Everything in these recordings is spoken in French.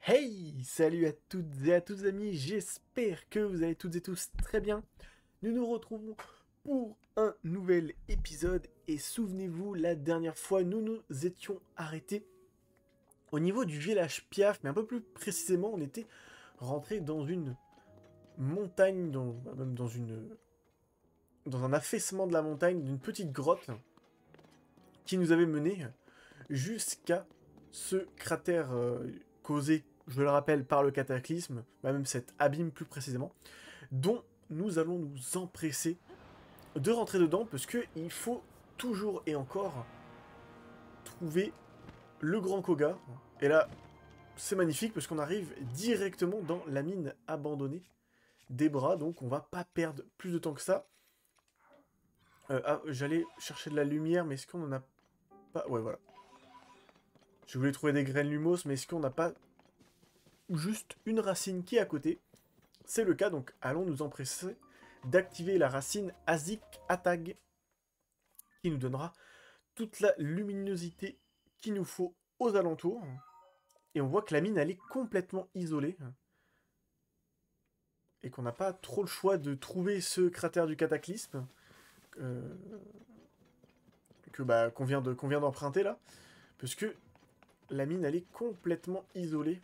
Hey, salut à toutes et à tous amis, j'espère que vous allez toutes et tous très bien. Nous nous retrouvons pour un nouvel épisode et souvenez-vous, la dernière fois nous nous étions arrêtés au niveau du village Piaf, mais un peu plus précisément on était rentré dans une montagne, même dans un affaissement de la montagne, d'une petite grotte qui nous avait mené jusqu'à ce cratère causé, je le rappelle, par le cataclysme, même cet abîme plus précisément, dont nous allons nous empresser de rentrer dedans, parce qu'il faut toujours et encore trouver le grand Koga. Et là, c'est magnifique, parce qu'on arrive directement dans la mine abandonnée des bras, donc on va pas perdre plus de temps que ça. J'allais chercher de la lumière, mais est-ce qu'on en a pas? Ouais, voilà. Je voulais trouver des graines lumos, mais est-ce qu'on n'a pas juste une racine qui est à côté? C'est le cas, donc allons nous empresser d'activer la racine Azik Atag, qui nous donnera toute la luminosité qu'il nous faut aux alentours. Et on voit que la mine, elle est complètement isolée. Et qu'on n'a pas trop le choix de trouver ce cratère du cataclysme qu'on vient d'emprunter là. Parce que la mine, elle est complètement isolée.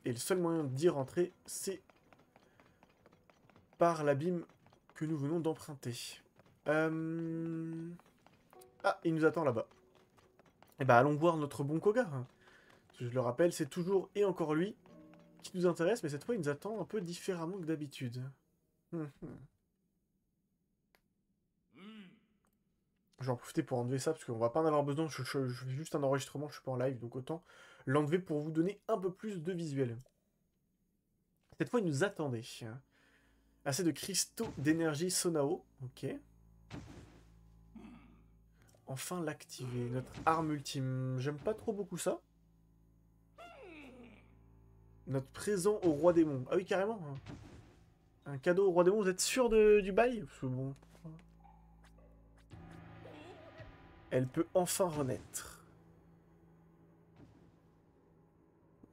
Et le seul moyen d'y rentrer, c'est par l'abîme que nous venons d'emprunter. Ah, il nous attend là-bas. Eh ben, allons voir notre bon Koga. Je le rappelle, c'est toujours et encore lui qui nous intéresse, mais cette fois, il nous attend un peu différemment que d'habitude. Je vais en profiter pour enlever ça, parce qu'on va pas en avoir besoin. Je fais juste un enregistrement, je suis pas en live, donc autant l'enlever pour vous donner un peu plus de visuel. Cette fois, il nous attendait. Assez de cristaux d'énergie Sonao. Ok. Enfin l'activer. Notre arme ultime. J'aime pas trop beaucoup ça. Notre présent au roi démon. Ah oui, carrément. Un cadeau au roi démon, vous êtes sûr du bail? Parce que bon... Elle peut enfin renaître.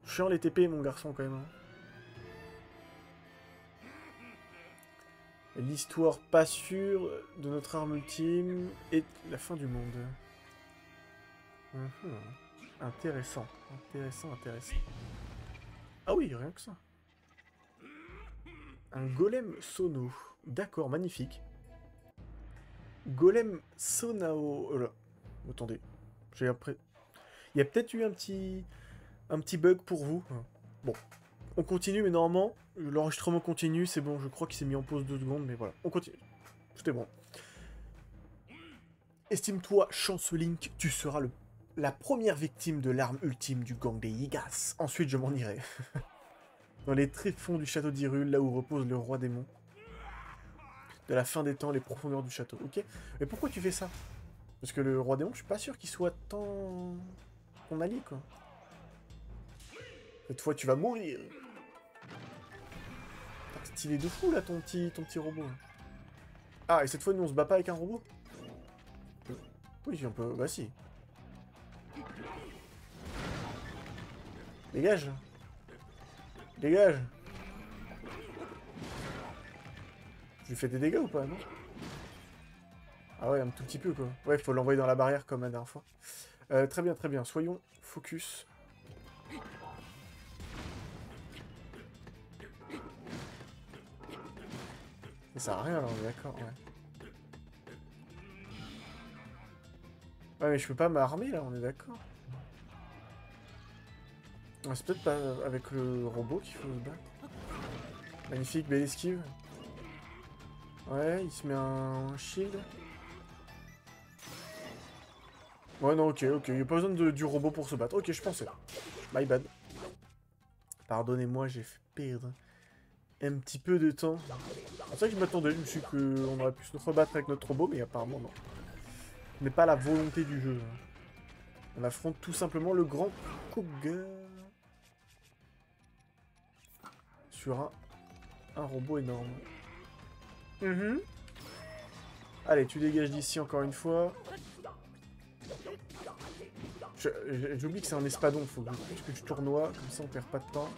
Chiant les TP, mon garçon, quand même. Hein. L'histoire pas sûre de notre arme ultime et la fin du monde. Intéressant. Intéressant. Ah oui, rien que ça. Un golem sono. D'accord, magnifique. Golem sonao. Oh là. Attendez. J'ai après... Il y a peut-être eu un petit bug pour vous. Bon. On continue, mais normalement, l'enregistrement continue. C'est bon, je crois qu'il s'est mis en pause 2 secondes, mais voilà. On continue. Tout est bon. Estime-toi, Chancelink, tu seras la première victime de l'arme ultime du gang des Yigas. Ensuite, je m'en irai. Dans les tréfonds du château d'Hyrule, là où repose le roi démon. De la fin des temps, les profondeurs du château, ok? Mais pourquoi tu fais ça? Parce que le roi démon, je suis pas sûr qu'il soit tant... ton allié, quoi. Cette fois, tu vas mourir. T'as stylé de fou, là, ton petit robot. Ah, et cette fois, nous, on se bat pas avec un robot? Oui, on peut... Bah si. Dégage. Dégage. Je lui fais des dégâts ou pas, non? Ah ouais, un tout petit peu, quoi. Ouais, faut l'envoyer dans la barrière comme la dernière fois. Très bien, très bien. Soyons focus. Ça sert à rien, là, on est d'accord, ouais. Ouais, mais je peux pas m'armer, là, on est d'accord. Ouais, c'est peut-être pas avec le robot qu'il faut se battre. Magnifique, belle esquive. Ouais, il se met un shield. Ouais, non, ok, il n'y a pas besoin du robot pour se battre. Ok, je pensais. My bad. Pardonnez-moi, j'ai fait perdre un petit peu de temps. C'est ça que je m'attendais, je me suis dit qu'on aurait pu se rebattre avec notre robot, mais apparemment non. Ce n'est pas la volonté du jeu. On affronte tout simplement le grand Koga. Sur un robot énorme. Allez, tu dégages d'ici encore une fois. J'oublie que c'est un espadon, faut que je tournoie, comme ça on perd pas de temps.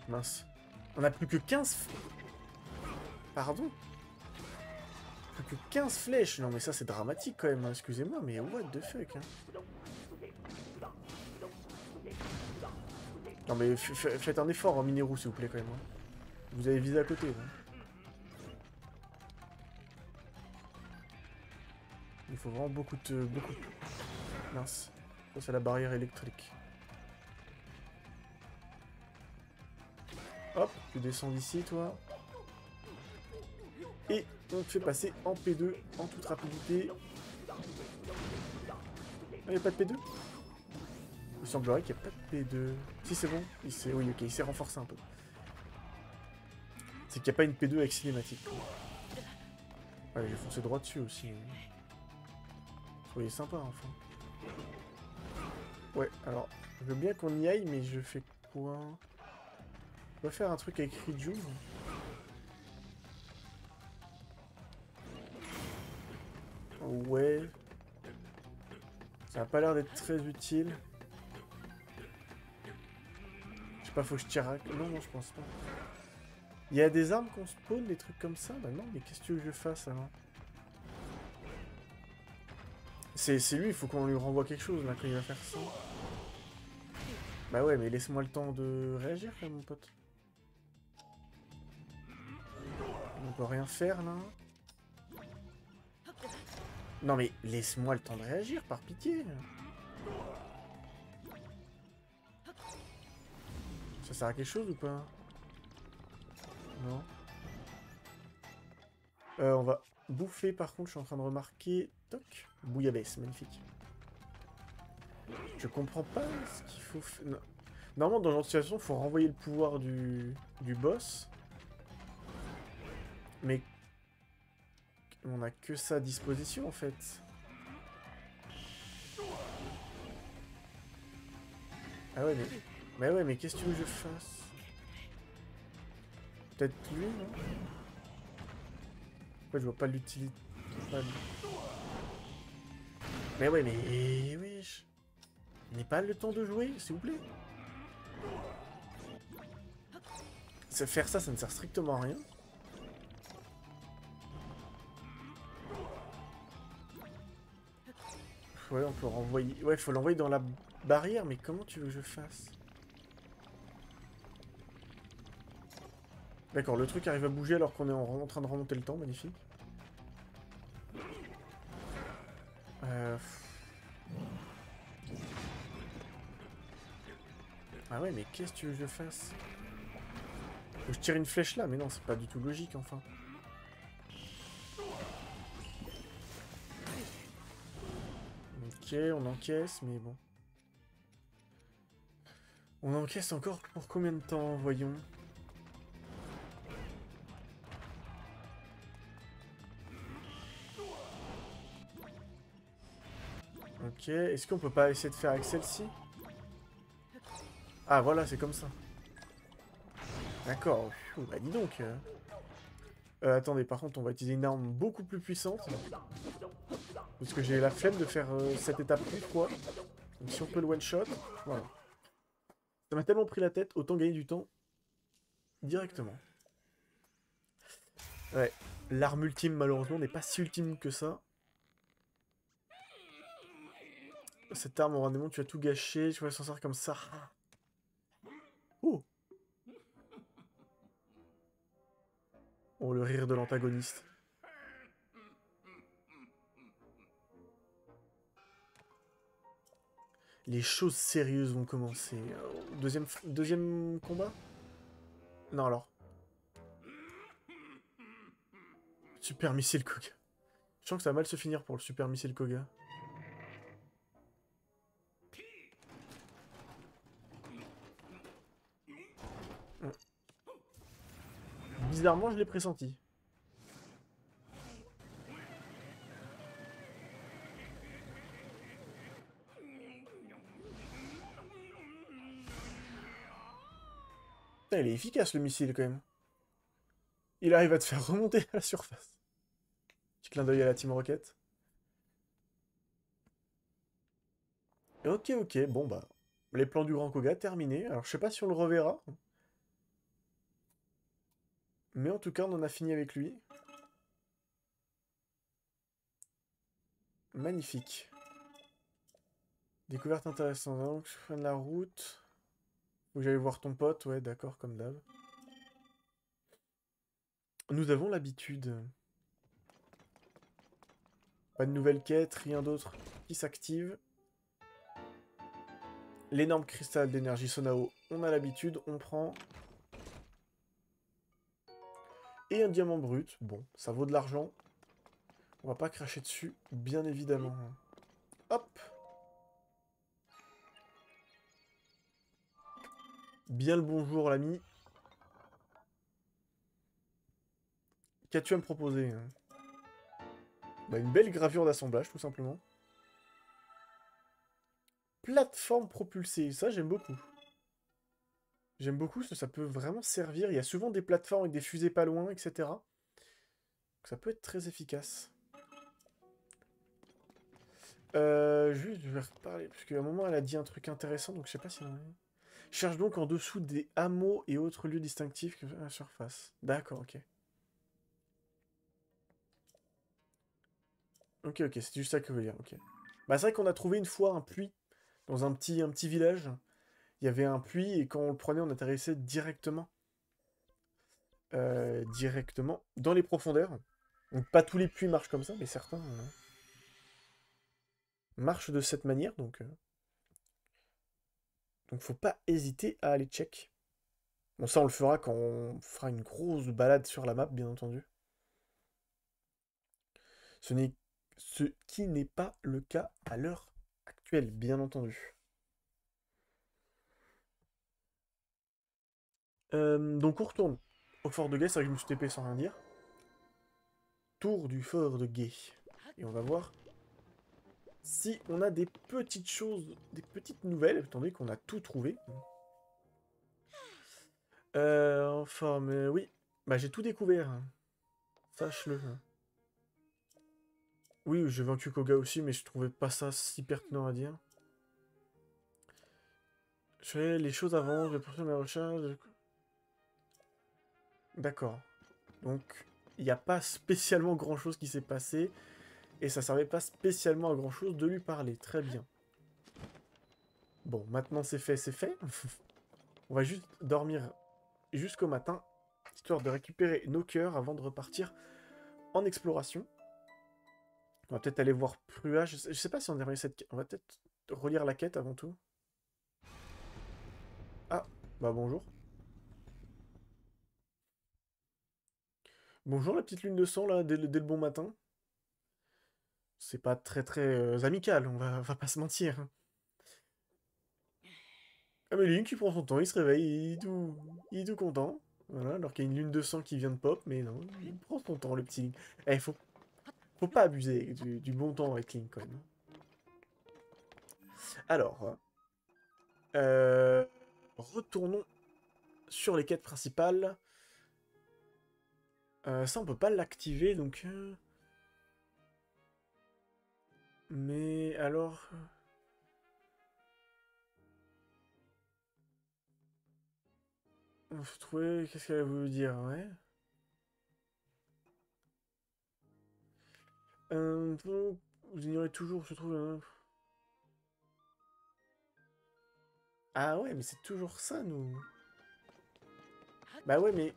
Mince. On a plus que 15... Pardon? Plus que 15 flèches. Non mais ça c'est dramatique quand même, hein. Excusez-moi, mais what the fuck, hein. Non mais faites un effort en minéraux s'il vous plaît quand même, hein. Vous avez visé à côté, hein. Il faut vraiment beaucoup de... Mince. Ça c'est la barrière électrique. Hop, tu descends d'ici toi. Et on te fait passer en P2 en toute rapidité. Ah, il n'y a pas de P2? Il semblerait qu'il n'y a pas de P2. Si c'est bon, oui ok, il s'est renforcé un peu. C'est qu'il n'y a pas une P2 avec cinématique. Allez, j'ai foncé droit dessus aussi. Soyez sympa enfin. Ouais, alors, je veux bien qu'on y aille, mais je fais quoi? On va faire un truc avec Riju. Ouais. Ça a pas l'air d'être très utile. Je sais pas, faut que je tire à... Non, je pense pas. Il y a des armes qu'on spawn, des trucs comme ça? Bah non, mais qu'est-ce que tu veux que je fasse alors? C'est lui, il faut qu'on lui renvoie quelque chose là quand il va faire ça. Bah ouais, mais laisse-moi le temps de réagir quand même, mon pote. On peut rien faire là. Non mais laisse-moi le temps de réagir, par pitié. Ça sert à quelque chose ou pas? Non. On va bouffer par contre, je suis en train de remarquer... Toc, bouillabaisse, magnifique. Je comprends pas ce qu'il faut faire... Normalement dans ce genre de situation, il faut renvoyer le pouvoir du boss. Mais... on a que ça à disposition en fait. Ah ouais mais... Mais ouais mais qu'est-ce que tu veux que je fasse? Peut-être lui, non? Pourquoi je vois pas l'utilité? Mais ouais mais... wesh. Je n'ai pas le temps de jouer, s'il vous plaît. Faire ça, ça ne sert strictement à rien. Ouais, on peut renvoyer... Ouais, faut l'envoyer dans la barrière, mais comment tu veux que je fasse? D'accord, le truc arrive à bouger alors qu'on est en train de remonter le temps, magnifique. Ah ouais, mais qu'est-ce que tu veux que je fasse? Faut que je tire une flèche là, mais non, c'est pas du tout logique, enfin. Ok, on encaisse, mais bon. On encaisse encore pour combien de temps, voyons? Ok, est-ce qu'on peut pas essayer de faire avec celle-ci? Ah voilà, c'est comme ça. D'accord, bah dis donc. Attendez, par contre, on va utiliser une arme beaucoup plus puissante. Parce que j'ai la flemme de faire cette étape une fois. Donc si on peut le one-shot, voilà. Ça m'a tellement pris la tête, autant gagner du temps directement. Ouais, l'arme ultime, malheureusement, n'est pas si ultime que ça. Cette arme, au rendez-vous, tu as tout gâché, tu vas s'en sortir comme ça. Oh! Oh, le rire de l'antagoniste. Les choses sérieuses vont commencer. Deuxième combat? Non, alors. Super missile Koga. Je sens que ça va mal se finir pour le super missile Koga. Bizarrement, je l'ai pressenti. Putain, il est efficace le missile quand même. Il arrive à te faire remonter à la surface. Petit clin d'œil à la Team Rocket. Ok, ok, bon bah... Les plans du Grand Koga terminés. Alors je sais pas si on le reverra. Mais en tout cas, on en a fini avec lui. Magnifique. Découverte intéressante. Donc, je prenne la route. Faut que j'aille voir ton pote. Ouais, d'accord, comme d'hab. Nous avons l'habitude. Pas de nouvelles quêtes, rien d'autre qui s'active. L'énorme cristal d'énergie Sonao, on a l'habitude, on prend. Et un diamant brut. Bon, ça vaut de l'argent. On va pas cracher dessus, bien évidemment. Hop. Bien le bonjour, l'ami. Qu'as-tu à me proposer? Bah, une belle gravure d'assemblage, tout simplement. Plateforme propulsée, ça j'aime beaucoup. J'aime beaucoup, ça peut vraiment servir. Il y a souvent des plateformes avec des fusées pas loin, etc. Donc ça peut être très efficace. Juste, je vais reparler, parce qu'à un moment, elle a dit un truc intéressant, donc je sais pas si... Cherche donc en dessous des hameaux et autres lieux distinctifs à la surface. D'accord, ok. Ok, ok, c'est juste ça que je veux dire, ok. Bah, c'est vrai qu'on a trouvé une fois un puits dans un petit village. Il y avait un puits et quand on le prenait, on atterrissait directement dans les profondeurs. Donc pas tous les puits marchent comme ça, mais certains marchent de cette manière, donc faut pas hésiter à aller check. Bon, ça on le fera quand on fera une grosse balade sur la map, bien entendu. Ce n'est ce qui n'est pas le cas à l'heure actuelle, bien entendu. Donc on retourne au fort de Guet, c'est vrai que je me suis TP sans rien dire. Tour du fort de Guet. Et on va voir si on a des petites choses, des petites nouvelles, étant donné qu'on a tout trouvé. Enfin, mais oui. Bah j'ai tout découvert, hein. Sache-le. Oui, j'ai vaincu Koga aussi, mais je trouvais pas ça si pertinent à dire. Je fais les choses avant, je vais poursuivre mes recherches. D'accord. Donc, il n'y a pas spécialement grand-chose qui s'est passé, et ça servait pas spécialement à grand-chose de lui parler. Très bien. Bon, maintenant c'est fait, c'est fait. On va juste dormir jusqu'au matin, histoire de récupérer nos cœurs avant de repartir en exploration. On va peut-être aller voir Prua. Je sais pas si on a cette quête. On va peut-être relire la quête avant tout. Ah, bah bonjour. Bonjour la petite lune de sang là, dès le bon matin. C'est pas très très amical, on va pas se mentir. Ah mais Link qui prend son temps, il se réveille, il est tout content. Voilà, alors qu'il y a une lune de sang qui vient de pop, mais non, il prend son temps le petit Link. Eh, faut pas abuser du bon temps avec Link quand même. Alors, retournons sur les quêtes principales. Ça on peut pas l'activer donc... Mais alors... On faut trouver... Qu'est-ce qu'elle veut dire, ouais. Vous ignorez toujours, je trouve... Ah ouais, mais c'est toujours ça, nous. Bah ouais, mais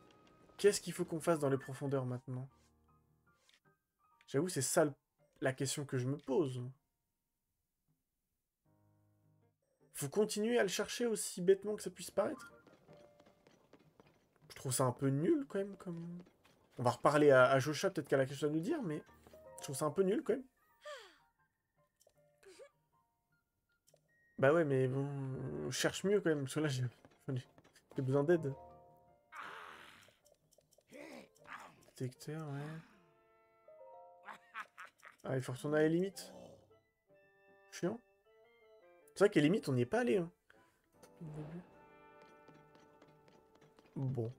qu'est-ce qu'il faut qu'on fasse dans les profondeurs maintenant? J'avoue, c'est ça la question que je me pose. Faut continuer à le chercher aussi bêtement que ça puisse paraître. Je trouve ça un peu nul quand même. On va reparler à Josha, peut-être qu'elle a quelque chose à nous dire, mais je trouve ça un peu nul quand même. Bah ouais, mais bon, on cherche mieux quand même, parce que là j'ai besoin d'aide. Détecteur, ouais. Ah, il faut retourner à la limite. Chiant. C'est vrai qu'à la limite, on n'y est pas allé, hein. Bon.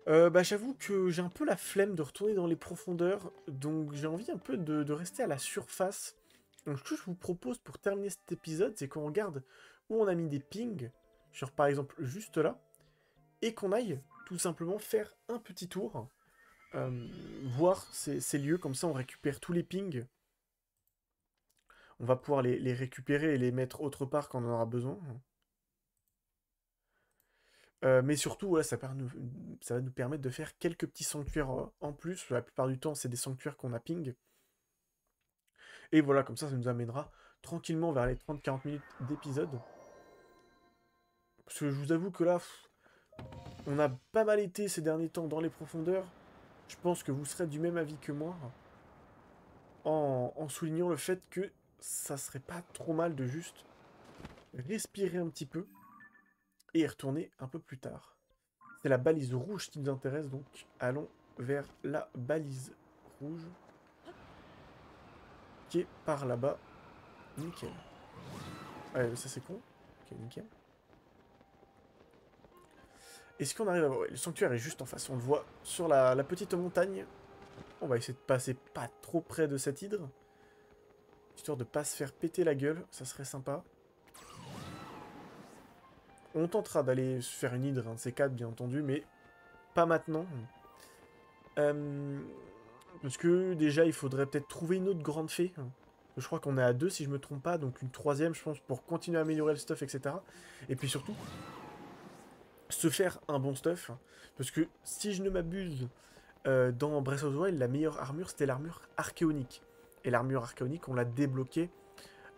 Bah, j'avoue que j'ai un peu la flemme de retourner dans les profondeurs, donc j'ai envie un peu de rester à la surface. Donc ce que je vous propose pour terminer cet épisode, c'est qu'on regarde où on a mis des pings, genre par exemple juste là, et qu'on aille tout simplement faire un petit tour, voir ces lieux, comme ça on récupère tous les pings, on va pouvoir les récupérer et les mettre autre part quand on en aura besoin. Mais surtout, voilà, ça va nous permettre de faire quelques petits sanctuaires en plus. La plupart du temps, c'est des sanctuaires qu'on a ping. Et voilà, comme ça nous amènera tranquillement vers les 30-40 minutes d'épisode. Parce que je vous avoue que là, on a pas mal été ces derniers temps dans les profondeurs. Je pense que vous serez du même avis que moi, en soulignant le fait que ça serait pas trop mal de juste respirer un petit peu et y retourner un peu plus tard. C'est la balise rouge qui nous intéresse, donc allons vers la balise rouge qui est par là-bas. Nickel. Ouais, ça c'est con. Ok, nickel. Est-ce qu'on arrive à voir? Ouais, le sanctuaire est juste en face, on le voit sur la petite montagne. On va essayer de passer pas trop près de cette hydre, histoire de pas se faire péter la gueule, ça serait sympa. On tentera d'aller se faire une hydre, un de ces quatre bien entendu, mais pas maintenant. Euh, Parce que déjà il faudrait peut-être trouver une autre grande fée. Je crois qu'on est à deux si je me trompe pas, donc une troisième je pense pour continuer à améliorer le stuff, etc. Et puis surtout, se faire un bon stuff. Parce que si je ne m'abuse, dans Breath of the Wild, la meilleure armure c'était l'armure archéonique. Et l'armure archéonique, on l'a débloquée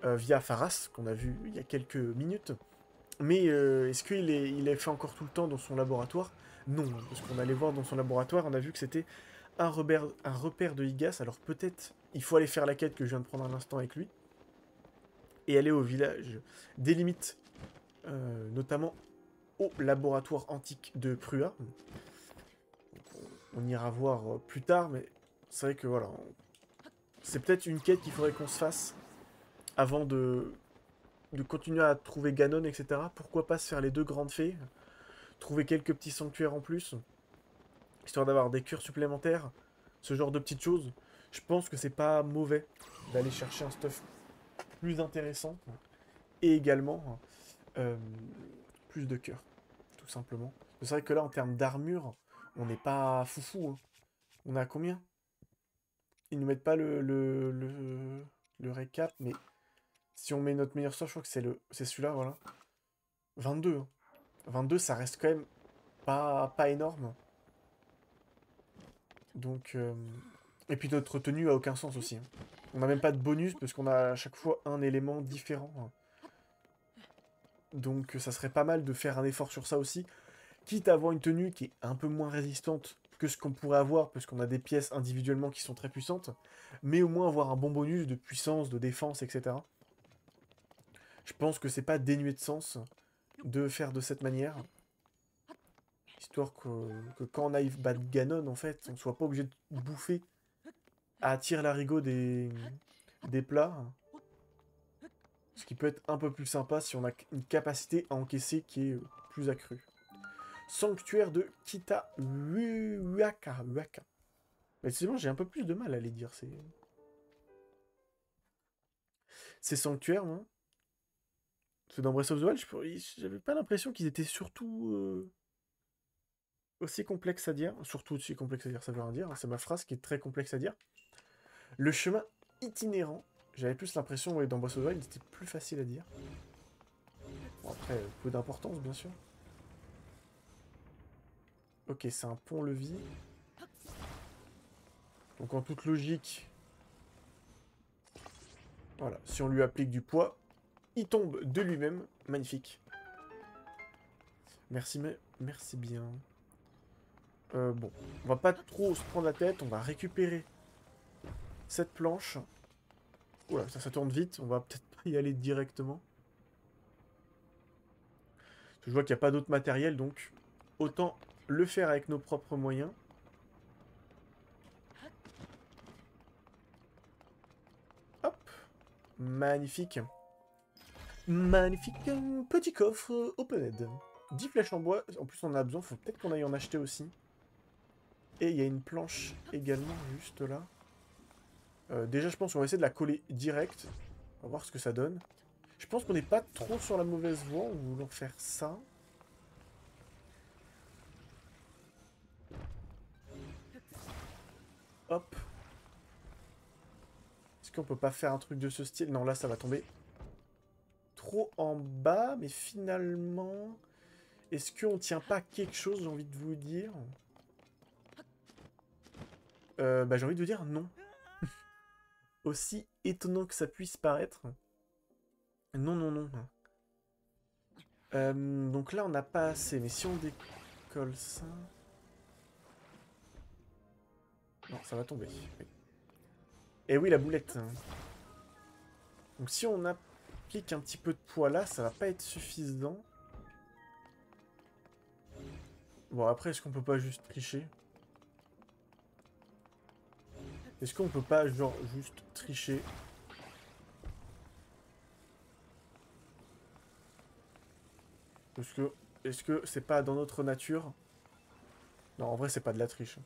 via Pharas, qu'on a vu il y a quelques minutes. Mais est-ce il est fait encore tout le temps dans son laboratoire? Non, parce qu'on allait voir dans son laboratoire, on a vu que c'était un repère de Higas. Alors peut-être il faut aller faire la quête que je viens de prendre un instant avec lui. Et aller au village des limites, notamment au laboratoire antique de Prua. On ira voir plus tard, mais c'est vrai que voilà, c'est peut-être une quête qu'il faudrait qu'on se fasse avant de continuer à trouver Ganon, etc. Pourquoi pas se faire les deux grandes fées, trouver quelques petits sanctuaires en plus, histoire d'avoir des cures supplémentaires, ce genre de petites choses. Je pense que c'est pas mauvais d'aller chercher un stuff plus intéressant et également euh, plus de cœurs, tout simplement. C'est vrai que là, en termes d'armure, on n'est pas foufou. Hein. On a combien? Ils nous mettent pas le récap, mais si on met notre meilleur sort, je crois que c'est celui-là, voilà. 22. Hein. 22, ça reste quand même pas énorme. Donc, et puis notre tenue a aucun sens aussi. Hein. On n'a même pas de bonus parce qu'on a à chaque fois un élément différent. Hein. Donc ça serait pas mal de faire un effort sur ça aussi. Quitte à avoir une tenue qui est un peu moins résistante que ce qu'on pourrait avoir parce qu'on a des pièces individuellement qui sont très puissantes. Mais au moins avoir un bon bonus de puissance, de défense, etc. Je pense que c'est pas dénué de sens de faire de cette manière. Histoire que quand on aille battre Ganon, en fait, on soit pas obligé de bouffer à tire-larigot des plats. Ce qui peut être un peu plus sympa si on a une capacité à encaisser qui est plus accrue. Sanctuaire de Kita-Uaka. Mais c'est bon, j'ai un peu plus de mal à les dire. Ces sanctuaires, moi. Parce que dans Breath of the Wild, j'avais pas l'impression qu'ils étaient surtout aussi complexes à dire. Surtout aussi complexes à dire, ça veut rien dire. Hein. C'est ma phrase qui est très complexe à dire. Le chemin itinérant, j'avais plus l'impression, ouais, dans Breath of the Wild, c'était plus facile à dire. Bon, après, peu d'importance, bien sûr. Ok, c'est un pont-levis. Donc en toute logique, voilà, si on lui applique du poids, il tombe de lui-même. Magnifique. Merci, mais merci bien. Bon, on va pas trop se prendre la tête, on va récupérer cette planche. Oula, ça tourne vite, on va peut-être pas y aller directement. Je vois qu'il n'y a pas d'autre matériel, donc autant le faire avec nos propres moyens. Hop, magnifique. Magnifique petit coffre open-head. 10 flèches en bois, en plus on en a besoin, faut peut-être qu'on aille en acheter aussi. Et il y a une planche également juste là. Déjà, je pense qu'on va essayer de la coller direct. On va voir ce que ça donne. Je pense qu'on n'est pas trop sur la mauvaise voie en voulant faire ça. Hop. Est-ce qu'on peut pas faire un truc de ce style? Non, là, ça va tomber trop en bas, mais finalement... Est-ce qu'on tient pas quelque chose, j'ai envie de vous dire? Bah, j'ai envie de vous dire non. Aussi étonnant que ça puisse paraître. Non, non, non. Donc là, on n'a pas assez, mais si on décolle ça... Non, ça va tomber. Oui. Et oui, la boulette. Donc si on applique un petit peu de poids là, ça va pas être suffisant. Bon, après, est-ce qu'on peut pas juste tricher? Est-ce qu'on peut pas, genre, juste tricher? Parce que... Est-ce que c'est pas dans notre nature? Non, en vrai, c'est pas de la triche.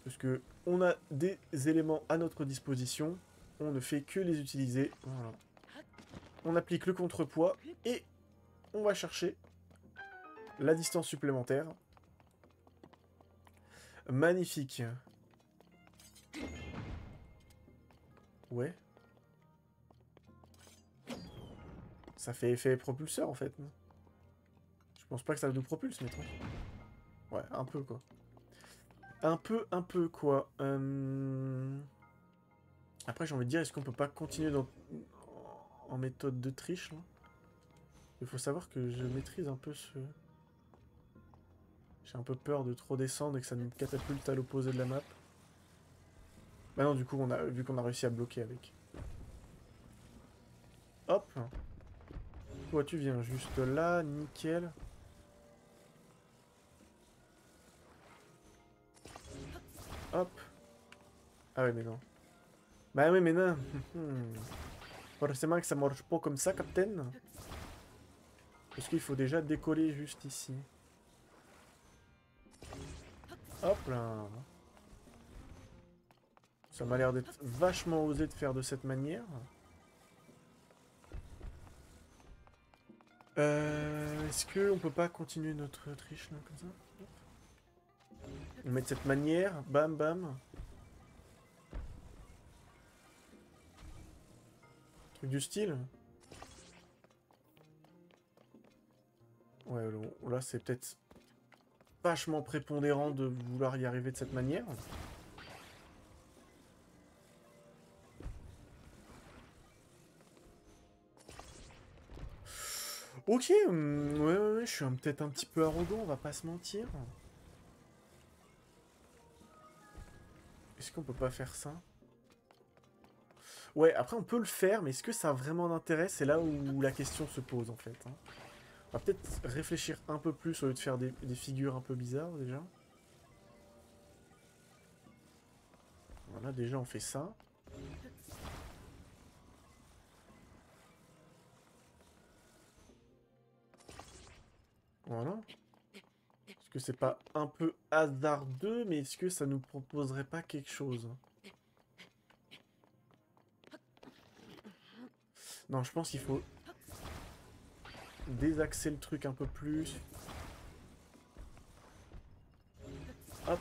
Parce que on a des éléments à notre disposition, on ne fait que les utiliser. Voilà. On applique le contrepoids et on va chercher la distance supplémentaire. Magnifique. Ouais. Ça fait effet propulseur en fait. Je pense pas que ça nous propulse, mais toi. Ouais, un peu quoi. Un peu quoi. Après, j'ai envie de dire, est-ce qu'on peut pas continuer en méthode de triche là? Il faut savoir que je maîtrise un peu ce... J'ai un peu peur de trop descendre et que ça nous catapulte à l'opposé de la map. Bah non, du coup, vu qu'on a réussi à bloquer avec. Hop. Toi, tu viens juste là, nickel. Hop. Ah ouais, mais non. Bah oui, mais non. Forcément que ça marche pas comme ça, Captain. Parce qu'il faut déjà décoller juste ici. Hop là. Ça m'a l'air d'être vachement osé de faire de cette manière. Est-ce qu'on peut pas continuer notre triche là, comme ça? On met de cette manière, bam bam. Truc du style. Ouais, là c'est peut-être vachement prépondérant de vouloir y arriver de cette manière. Ok, ouais, je suis peut-être un petit peu arrogant, on va pas se mentir. Est-ce qu'on peut pas faire ça? Ouais, après on peut le faire, mais est-ce que ça a vraiment d'intérêt? C'est là où la question se pose en fait. On va peut-être réfléchir un peu plus au lieu de faire des figures un peu bizarres déjà. Voilà, déjà on fait ça. Voilà. Est-ce que c'est pas un peu hasardeux, mais est-ce que ça nous proposerait pas quelque chose? Non, je pense qu'il faut désaxer le truc un peu plus. Hop.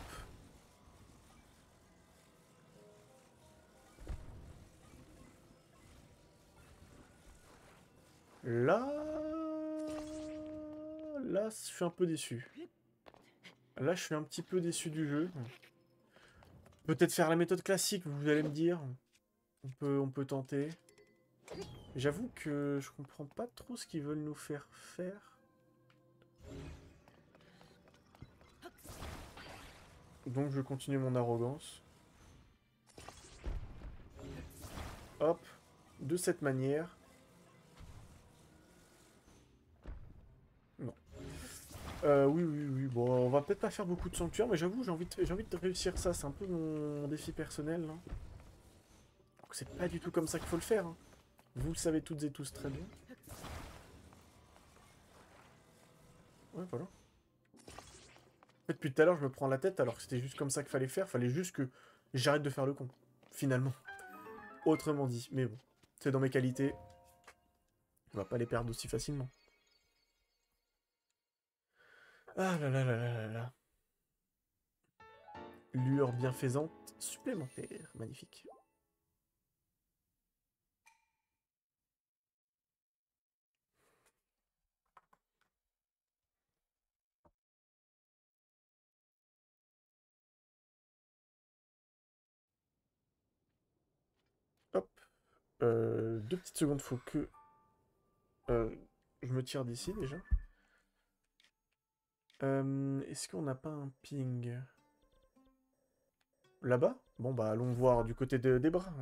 Là... Là, je suis un peu déçu. Là, je suis un petit peu déçu du jeu. Peut-être faire la méthode classique, vous allez me dire. On peut tenter. J'avoue que je comprends pas trop ce qu'ils veulent nous faire faire. Donc je continue mon arrogance. Hop. De cette manière. Non. Oui. Bon, on va peut-être pas faire beaucoup de sanctuaires, mais j'avoue, j'ai envie de réussir ça. C'est un peu mon défi personnel. Là. Donc c'est pas du tout comme ça qu'il faut le faire. Hein. Vous le savez toutes et tous très bien. Ouais, voilà. En fait, depuis tout à l'heure, je me prends la tête alors que c'était juste comme ça qu'il fallait faire. Fallait juste que j'arrête de faire le con. Finalement. Autrement dit. Mais bon. C'est dans mes qualités. On va pas les perdre aussi facilement. Ah là là là là là là. Lueur bienfaisante supplémentaire. Magnifique. Hop. 2 petites secondes, faut que je me tire d'ici déjà. Est-ce qu'on n'a pas un ping là-bas? Bon bah allons voir du côté des bras.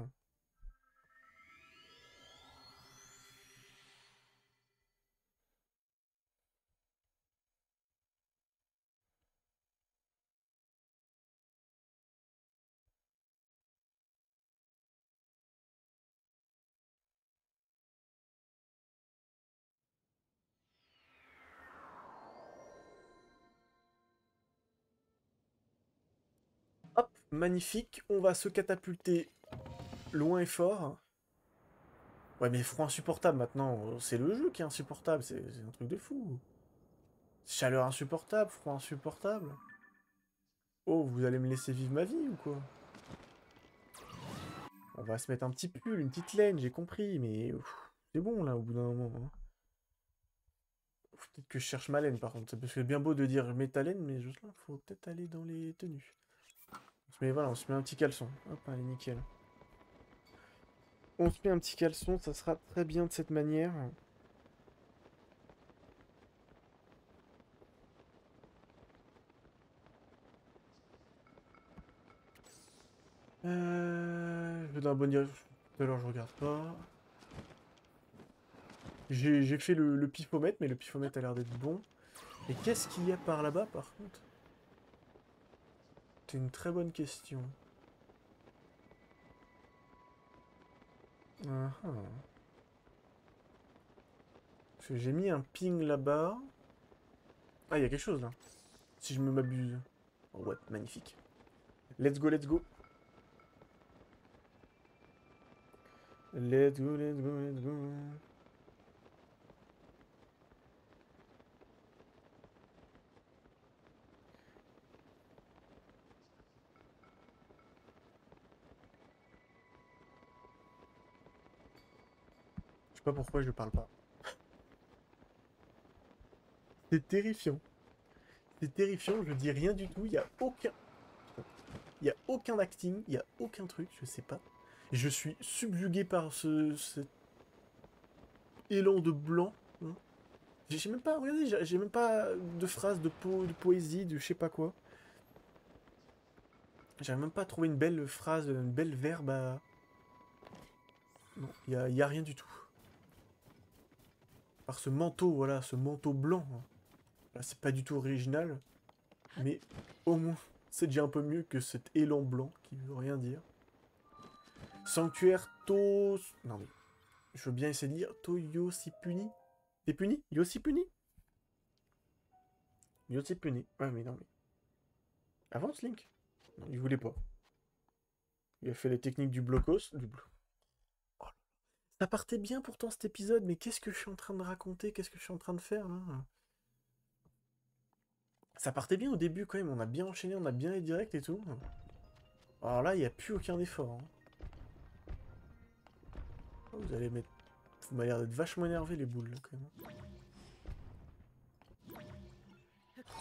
Hop, magnifique. On va se catapulter loin et fort. Ouais mais froid insupportable maintenant. C'est le jeu qui est insupportable. C'est un truc de fou. Chaleur insupportable, froid insupportable. Oh, vous allez me laisser vivre ma vie ou quoi? On va se mettre un petit pull, une petite laine, j'ai compris, mais c'est bon là au bout d'un moment, hein. Faut peut-être que je cherche ma laine par contre, parce que c'est bien beau de dire mets ta laine, mais juste là, faut peut-être aller dans les tenues. Mais voilà, on se met un petit caleçon. Hop, allez, nickel. On se met un petit caleçon, ça sera très bien de cette manière. Je vais dans la bonne direction. Tout à l'heure, je regarde pas. J'ai fait le pifomètre, mais le pifomètre a l'air d'être bon. Et qu'est-ce qu'il y a par là-bas, par contre? C'est une très bonne question. Ah, ah. Parce que j'ai mis un ping là-bas. Ah, il y a quelque chose là. Si je me m'abuse. Oh, ouais, magnifique. Let's go, let's go. Let's go, let's go, let's go. Je sais pas pourquoi je parle pas. C'est terrifiant. C'est terrifiant, je dis rien du tout, il y a aucun... Il y a aucun acting, il y a aucun truc, je sais pas. Je suis subjugué par cet élan de blanc, hein. J'ai même pas, regardez, j'ai même pas de phrase, de poésie, de je sais pas quoi. J'arrive même pas à trouver une belle phrase, une belle verbe à... Non, y a rien du tout. Par ce manteau, voilà, ce manteau blanc, hein. Là, c'est pas du tout original, mais au moins, c'est déjà un peu mieux que cet élan blanc qui veut rien dire. Sanctuaire Tos... Non mais, je veux bien essayer de dire Toyosipuni. T'es puni? Yosipuni? Yosipuni. Ouais mais non mais... Avance Link. Non, il voulait pas. Il a fait les techniques du blocos. Oh, ça partait bien pourtant cet épisode, mais qu'est-ce que je suis en train de raconter? Qu'est-ce que je suis en train de faire là? Ça partait bien au début quand même, on a bien enchaîné, on a bien les directs et tout. Alors là, il n'y a plus aucun effort, hein. Oh, vous allez mettre... Vous m'avez l'air d'être vachement énervé les boules là quand même.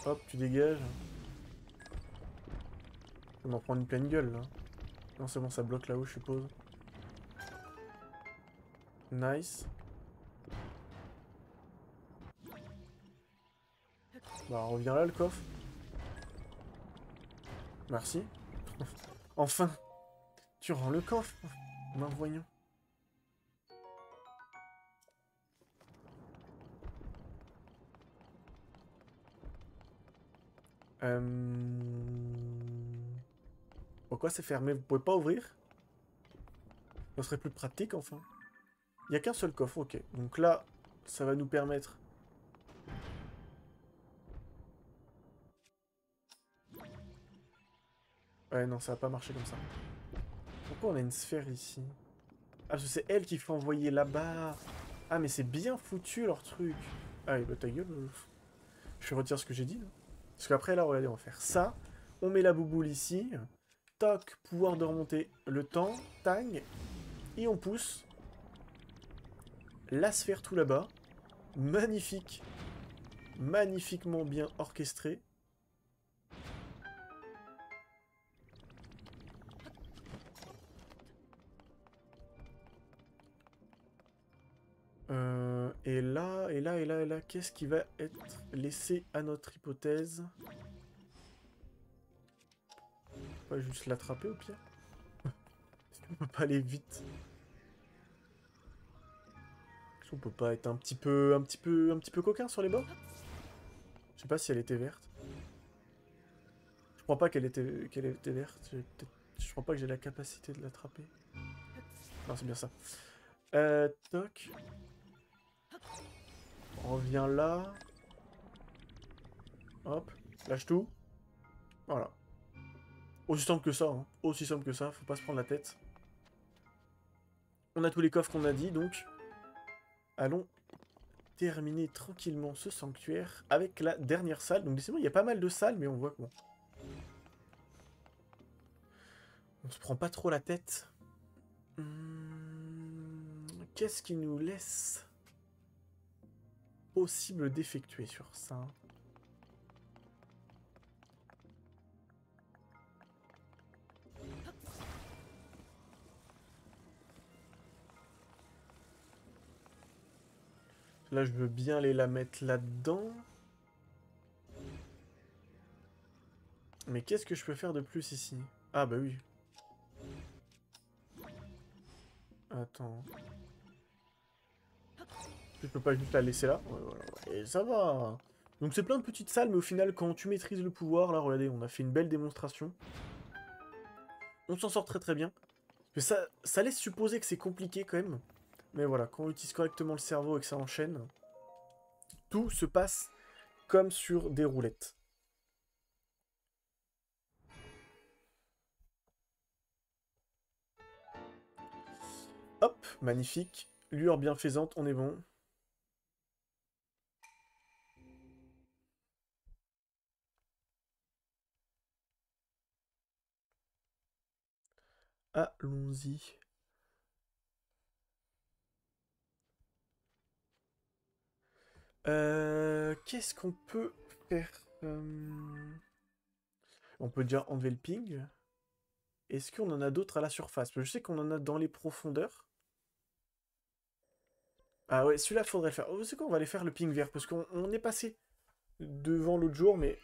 Hop, tu dégages. Je vais m'en prendre une pleine gueule là. Non, c'est bon, ça bloque là-haut, je suppose. Nice. Bah, reviens là le coffre. Merci. Enfin, tu rends le coffre. Ben voyons. Euh... Pourquoi c'est fermé? Vous pouvez pas ouvrir? Ça serait plus pratique enfin. Il n'y a qu'un seul coffre, ok. Donc là, ça va nous permettre... Ouais, non, ça va pas marcher comme ça. Pourquoi on a une sphère ici? Ah, parce que c'est elle qui fait envoyer là-bas. Ah, mais c'est bien foutu leur truc. Ah, bah ta gueule. Je retire ce que j'ai dit. Là. Parce qu'après, là, regardez, on va faire ça. On met la bouboule ici. Toc, pouvoir de remonter le temps. Tang. Et on pousse la sphère tout là-bas. Magnifique. Magnifiquement bien orchestré. Et là, qu'est-ce qui va être laissé à notre hypothèse? Pas juste l'attraper au pire? Est-ce qu'on peut pas aller vite? Est-ce qu'on peut pas être un petit peu coquin sur les bords? Je sais pas si elle était verte. Je crois pas qu'elle était verte. Je crois pas que j'ai la capacité de l'attraper. Non, c'est bien ça. Toc. On revient là. Hop. Lâche tout. Voilà. Aussi simple que ça, hein. Aussi simple que ça, faut pas se prendre la tête. On a tous les coffres qu'on a dit, donc allons terminer tranquillement ce sanctuaire avec la dernière salle. Donc décidément, il y a pas mal de salles, mais on voit que bon. On se prend pas trop la tête. Qu'est-ce qui nous laisse possible d'effectuer sur ça? Là, je veux bien aller la mettre là-dedans. Mais qu'est-ce que je peux faire de plus ici? Ah bah oui. Attends. Je peux pas juste la laisser là? Ouais, voilà. Et ça va. Donc c'est plein de petites salles, mais au final, quand tu maîtrises le pouvoir, là, regardez, on a fait une belle démonstration. On s'en sort très très bien. Mais ça laisse supposer que c'est compliqué quand même. Mais voilà, quand on utilise correctement le cerveau et que ça enchaîne, tout se passe comme sur des roulettes. Hop, magnifique. Lueur bienfaisante, on est bon. Allons-y. Qu'est-ce qu'on peut faire On peut déjà enlever le ping. Est-ce qu'on en a d'autres à la surface? Parce que je sais qu'on en a dans les profondeurs. Ah ouais, celui-là, faudrait le faire. Oh, c'est quoi? On va aller faire le ping vert. Parce qu'on est passé devant l'autre jour, mais...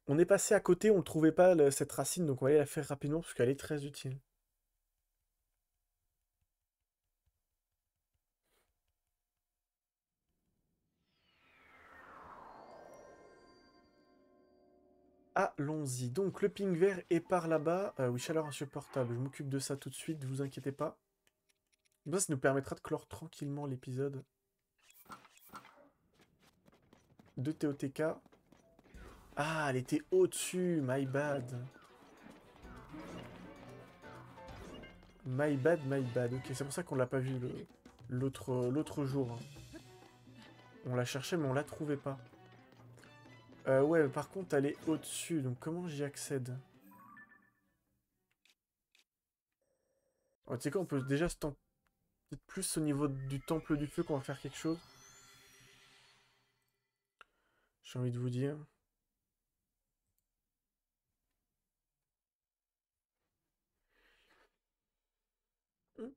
On est passé à côté, on ne trouvait pas cette racine, donc on va aller la faire rapidement, parce qu'elle est très utile. Allons-y. Donc, le ping vert est par là-bas. Oui, chaleur insupportable. Je m'occupe de ça tout de suite, vous inquiétez pas. Ça nous permettra de clore tranquillement l'épisode de TOTK. Ah, elle était au-dessus, my bad. My bad, my bad. Ok, c'est pour ça qu'on l'a pas vu l'autre jour. Hein. On l'a cherché, mais on la trouvait pas. Ouais, par contre, elle est au-dessus. Donc, comment j'y accède? Oh, tu sais quoi, on peut déjà se tenter peut-être plus au niveau du temple du feu qu'on va faire quelque chose. J'ai envie de vous dire.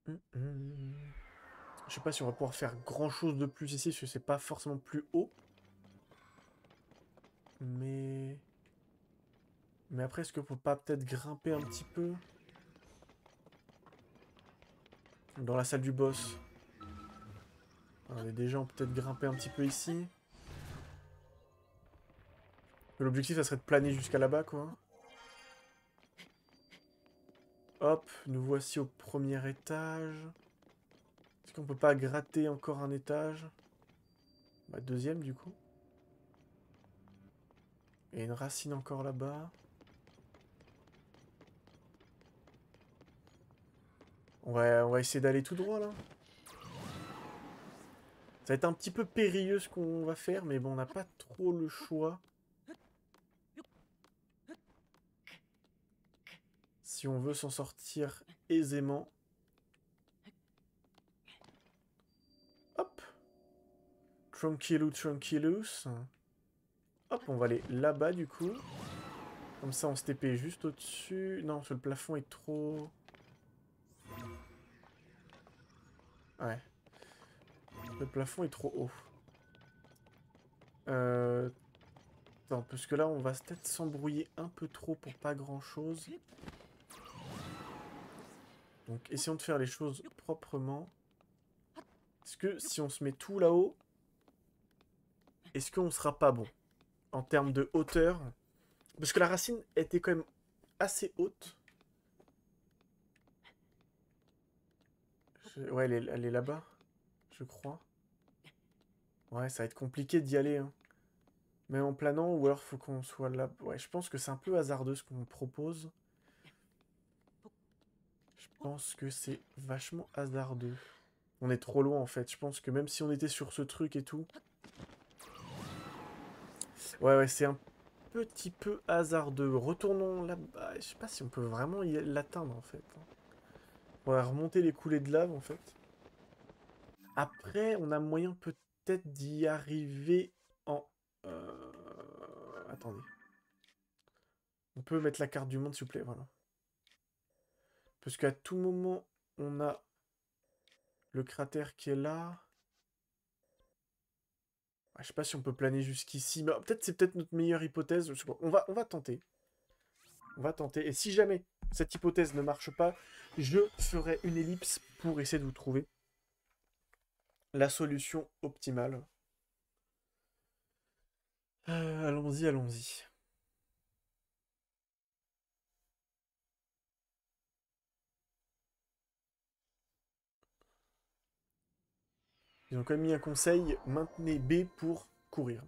Je sais pas si on va pouvoir faire grand chose de plus ici, parce que c'est pas forcément plus haut. Mais... Mais après, est-ce qu'on peut pas peut-être grimper un petit peu? Dans la salle du boss. Allez, déjà, on peut peut-être grimper un petit peu ici. L'objectif, ça serait de planer jusqu'à là-bas, quoi. Hop, nous voici au premier étage. Est-ce qu'on peut pas gratter encore un étage? Bah, deuxième, du coup. Il y a une racine encore là-bas. On va essayer d'aller tout droit là. Ça va être un petit peu périlleux ce qu'on va faire, mais bon, on n'a pas trop le choix. Si on veut s'en sortir aisément. Hop. Tranquillou, tranquillous. Hop, on va aller là-bas du coup. Comme ça, on se TP juste au-dessus. Non, parce que le plafond est trop... Ouais. Le plafond est trop haut. Attends, parce que là, on va peut-être s'embrouiller un peu trop pour pas grand-chose. Donc, essayons de faire les choses proprement. Est-ce que si on se met tout là-haut, est-ce qu'on sera pas bon en termes de hauteur? Parce que la racine était quand même assez haute. Ouais, elle est là-bas, je crois. Ouais, ça va être compliqué d'y aller, hein. Mais en planant, ou alors faut qu'on soit là. Ouais, je pense que c'est un peu hasardeux ce qu'on me propose. Je pense que c'est vachement hasardeux. On est trop loin en fait. Je pense que même si on était sur ce truc et tout... Ouais, c'est un petit peu hasardeux. Retournons là-bas. Je sais pas si on peut vraiment l'atteindre en fait. On va remonter les coulées de lave en fait. Après, on a moyen peut-être d'y arriver en... Attendez. On peut mettre la carte du monde s'il vous plaît, voilà. Parce qu'à tout moment, on a le cratère qui est là. Ah, je sais pas si on peut planer jusqu'ici. Mais peut-être c'est peut-être notre meilleure hypothèse. Je sais pas. On va tenter. On va tenter. Et si jamais cette hypothèse ne marche pas, je ferai une ellipse pour essayer de vous trouver la solution optimale. Allons-y, allons-y. Ils ont quand même mis un conseil, maintenez B pour courir.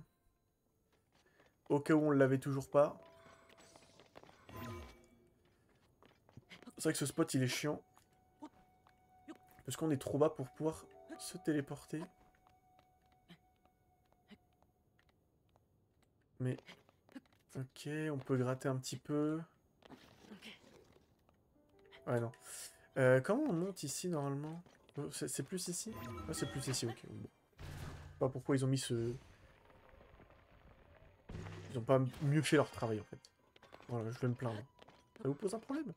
Au cas où on ne l'avait toujours pas. C'est vrai que ce spot il est chiant. Parce qu'on est trop bas pour pouvoir se téléporter. Mais... Ok, on peut gratter un petit peu. Ouais, non. Comment on monte ici, normalement? C'est plus ici? Ouais, c'est plus ici, ok. Bon. Je sais pas pourquoi ils ont mis ce... Ils ont pas mieux fait leur travail, en fait. Voilà, je vais me plaindre. Ça vous pose un problème?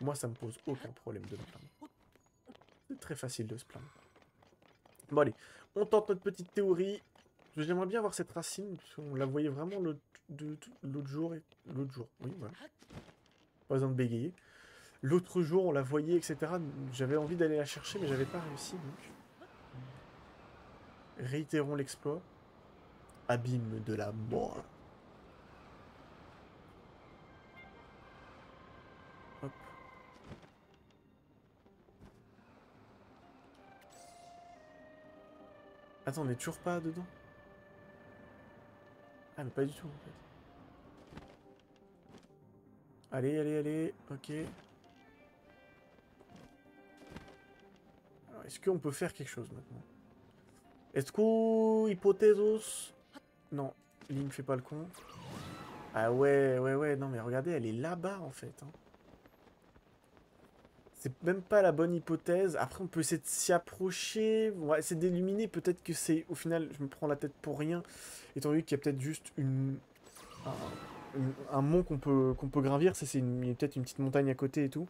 Moi, ça me pose aucun problème de me plaindre. C'est très facile de se plaindre. Bon, allez. On tente notre petite théorie. J'aimerais bien voir cette racine, parce qu'on la voyait vraiment l'autre jour. L'autre jour, oui, voilà. Pas besoin de bégayer. L'autre jour, on la voyait, etc. J'avais envie d'aller la chercher, mais j'avais pas réussi, donc... Réitérons l'exploit. Abîme de la mort. Hop. Attends, on est toujours pas dedans? Ah, mais pas du tout, en fait. Allez, allez, allez. Ok. Alors, est-ce qu'on peut faire quelque chose, maintenant? Est-ce que... Hypothesos... Non, Link fait pas le con. Ah ouais, non, mais regardez, elle est là-bas, en fait, hein. C'est même pas la bonne hypothèse. Après, on peut essayer de s'y approcher. On va essayer d'illuminer. Peut-être que c'est... Au final, je me prends la tête pour rien. Étant donné qu'il y a peut-être juste un mont qu'on peut gravir. Il y a peut-être une petite montagne à côté et tout.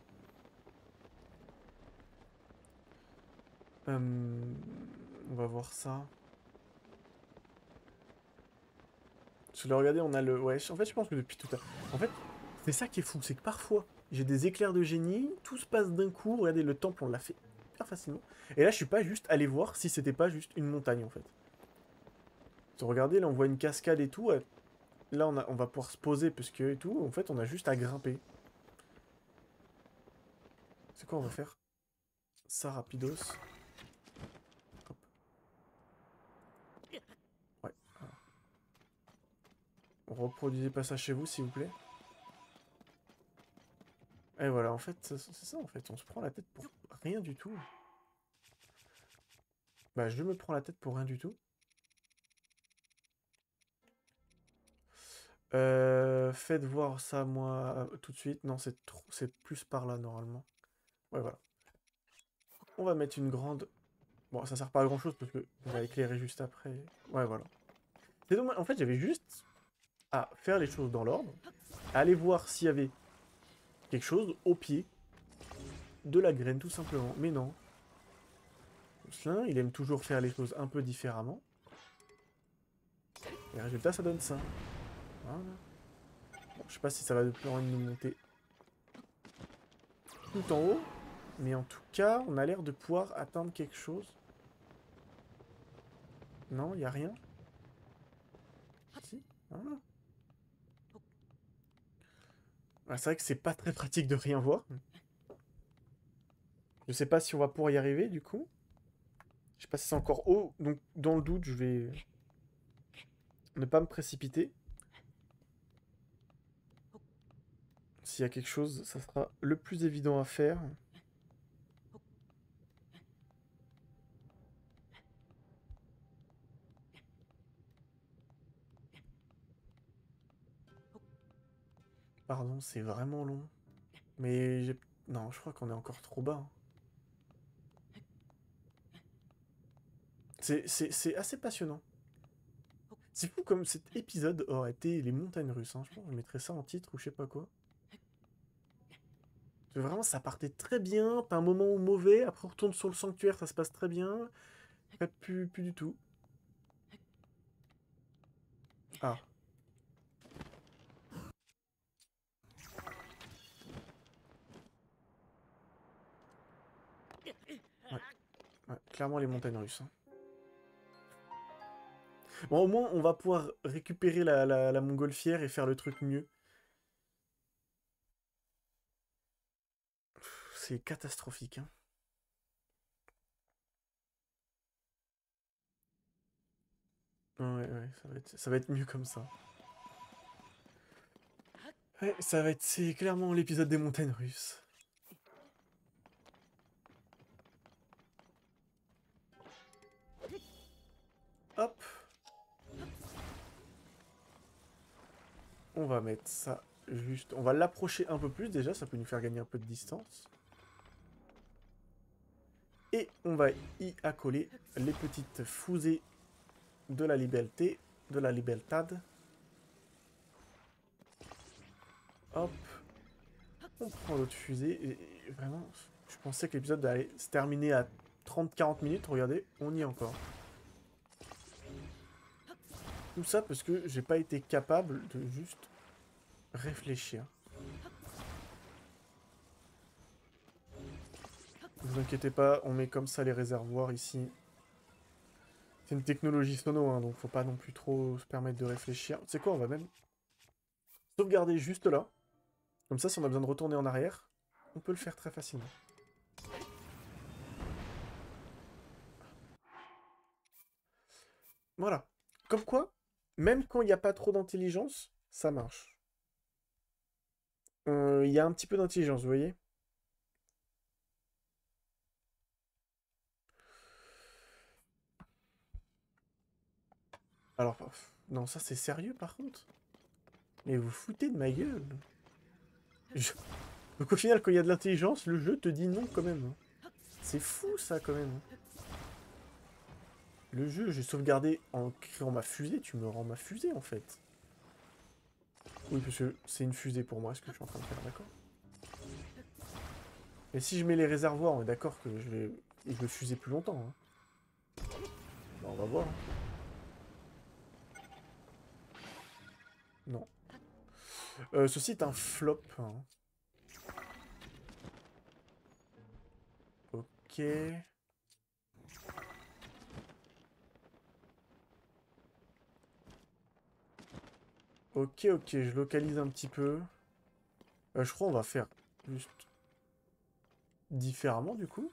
On va voir ça. Je l'ai regardé, on a le... Ouais, en fait, je pense que depuis tout à l'heure... En fait, c'est ça qui est fou. C'est que parfois, j'ai des éclairs de génie. Tout se passe d'un coup. Regardez, le temple, on l'a fait hyper facilement. Et là, je suis pas juste allé voir si c'était pas juste une montagne, en fait. Regardez, là on voit une cascade et tout. Là on va pouvoir se poser parce que et tout. En fait on a juste à grimper. C'est quoi on va faire? Ça rapidos. Hop. Ouais. reproduisez pas ça chez vous, s'il vous plaît. Et voilà, en fait, c'est ça, en fait. On se prend la tête pour rien du tout. Bah, je me prends la tête pour rien du tout. Faites voir ça, moi, tout de suite. Non, c'est plus par là, normalement. Ouais, voilà. On va mettre une grande... Bon, ça sert pas à grand-chose, parce que on va éclairer juste après. Ouais, voilà. C'est dommage. En fait, j'avais juste à faire les choses dans l'ordre. Aller voir s'il y avait quelque chose au pied de la graine, tout simplement. Mais non. Jocelyn, il aime toujours faire les choses un peu différemment. Et résultat, ça donne ça. Voilà. Bon, je sais pas si ça va de plus en nous monter tout en haut. Mais en tout cas, on a l'air de pouvoir atteindre quelque chose. Non, il n'y a rien. Si, voilà. Ah, c'est vrai que c'est pas très pratique de rien voir. Je sais pas si on va pouvoir y arriver, du coup. Je sais pas si c'est encore haut. Donc, dans le doute, je vais ne pas me précipiter. S'il y a quelque chose, ça sera le plus évident à faire. Pardon, c'est vraiment long. Mais j'ai... Non, je crois qu'on est encore trop bas. C'est assez passionnant. C'est fou comme cet épisode aurait été les montagnes russes. Hein. Je pense que je mettrais ça en titre ou je sais pas quoi. Vraiment, ça partait très bien. T'as un moment où mauvais. Après, on retourne sur le sanctuaire, ça se passe très bien. Plus du tout. Ah. Ouais. Ouais, clairement les montagnes russes. Hein. Bon, au moins, on va pouvoir récupérer la montgolfière et faire le truc mieux. C'est catastrophique. Hein. Ouais, ça va être mieux comme ça. Ouais, ça va être... C'est clairement l'épisode des montagnes russes. Hop. On va mettre ça juste... On va l'approcher un peu plus déjà, ça peut nous faire gagner un peu de distance. Et on va y accoler les petites fusées de la liberté, de la libertad. Hop. On prend l'autre fusée. Et vraiment, je pensais que l'épisode allait se terminer à 30-40 minutes. Regardez, on y est encore. Tout ça parce que j'ai pas été capable de juste réfléchir. Ne vous inquiétez pas, on met comme ça les réservoirs ici. C'est une technologie sono, hein, donc faut pas non plus trop se permettre de réfléchir. Tu sais quoi, on va même sauvegarder juste là. Comme ça, si on a besoin de retourner en arrière, on peut le faire très facilement. Voilà. Comme quoi, même quand il n'y a pas trop d'intelligence, ça marche. Il y a un petit peu d'intelligence, vous voyez? Alors, non, ça c'est sérieux par contre. Mais vous foutez de ma gueule. Je- Donc au final, quand il y a de l'intelligence, le jeu te dit non quand même. Hein. C'est fou ça quand même. Hein. Le jeu, j'ai sauvegardé en créant ma fusée, tu me rends ma fusée en fait. Oui, parce que c'est une fusée pour moi, ce que je suis en train de faire, d'accord? Mais si je mets les réservoirs, on est d'accord que je vais fuser plus longtemps. Hein. Bah, on va voir. Hein. Non. Ceci est un flop. Hein. Ok. Ok, je localise un petit peu. Je crois qu'on va faire juste différemment du coup.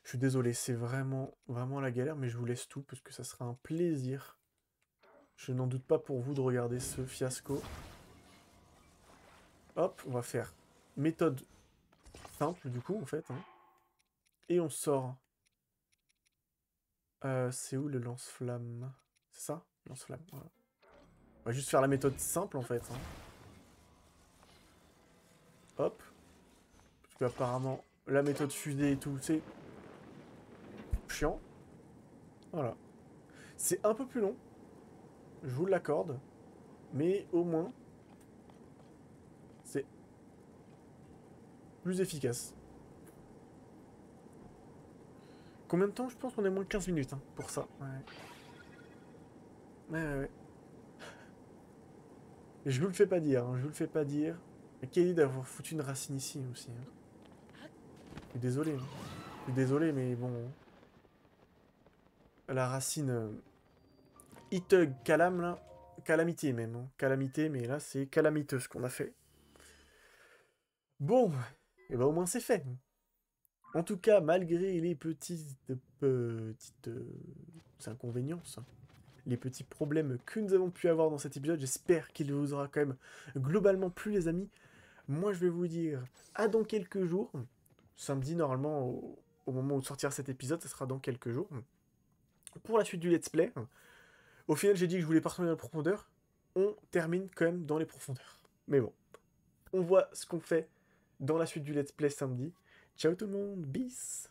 Je suis désolé, c'est vraiment la galère, mais je vous laisse tout parce que ça sera un plaisir Je n'en doute pas pour vous de regarder ce fiasco. Hop, on va faire méthode simple du coup en fait. Hein. Et on sort. C'est où le lance-flamme? C'est ça? Lance-flamme, voilà. On va juste faire la méthode simple en fait. Hein. Hop. Parce qu'apparemment, la méthode fusée et tout, c'est chiant. Voilà. C'est un peu plus long. Je vous l'accorde. Mais au moins, c'est plus efficace. Combien de temps? Je pense qu'on est moins de 15 minutes hein, pour ça. Ouais. Ouais. Et je vous le fais pas dire, hein, je vous le fais pas dire. Mais quelle idée d'avoir foutu une racine ici aussi. Hein. Je suis désolé. Hein. Je suis désolé, mais bon. La racine Itug Calam, là. Calamité même. Hein. Calamité, mais là, c'est calamiteux ce qu'on a fait. Bon, et ben au moins c'est fait. En tout cas, malgré les petites inconvéniences, les petits problèmes que nous avons pu avoir dans cet épisode, j'espère qu'il vous aura quand même globalement plu, les amis. Moi, je vais vous dire à dans quelques jours. Samedi, normalement, au moment où sortira cet épisode, ça sera dans quelques jours. Pour la suite du let's play. Au final, j'ai dit que je voulais pas retourner dans la profondeur. On termine quand même dans les profondeurs. Mais bon, on voit ce qu'on fait dans la suite du let's play samedi. Ciao tout le monde, bis!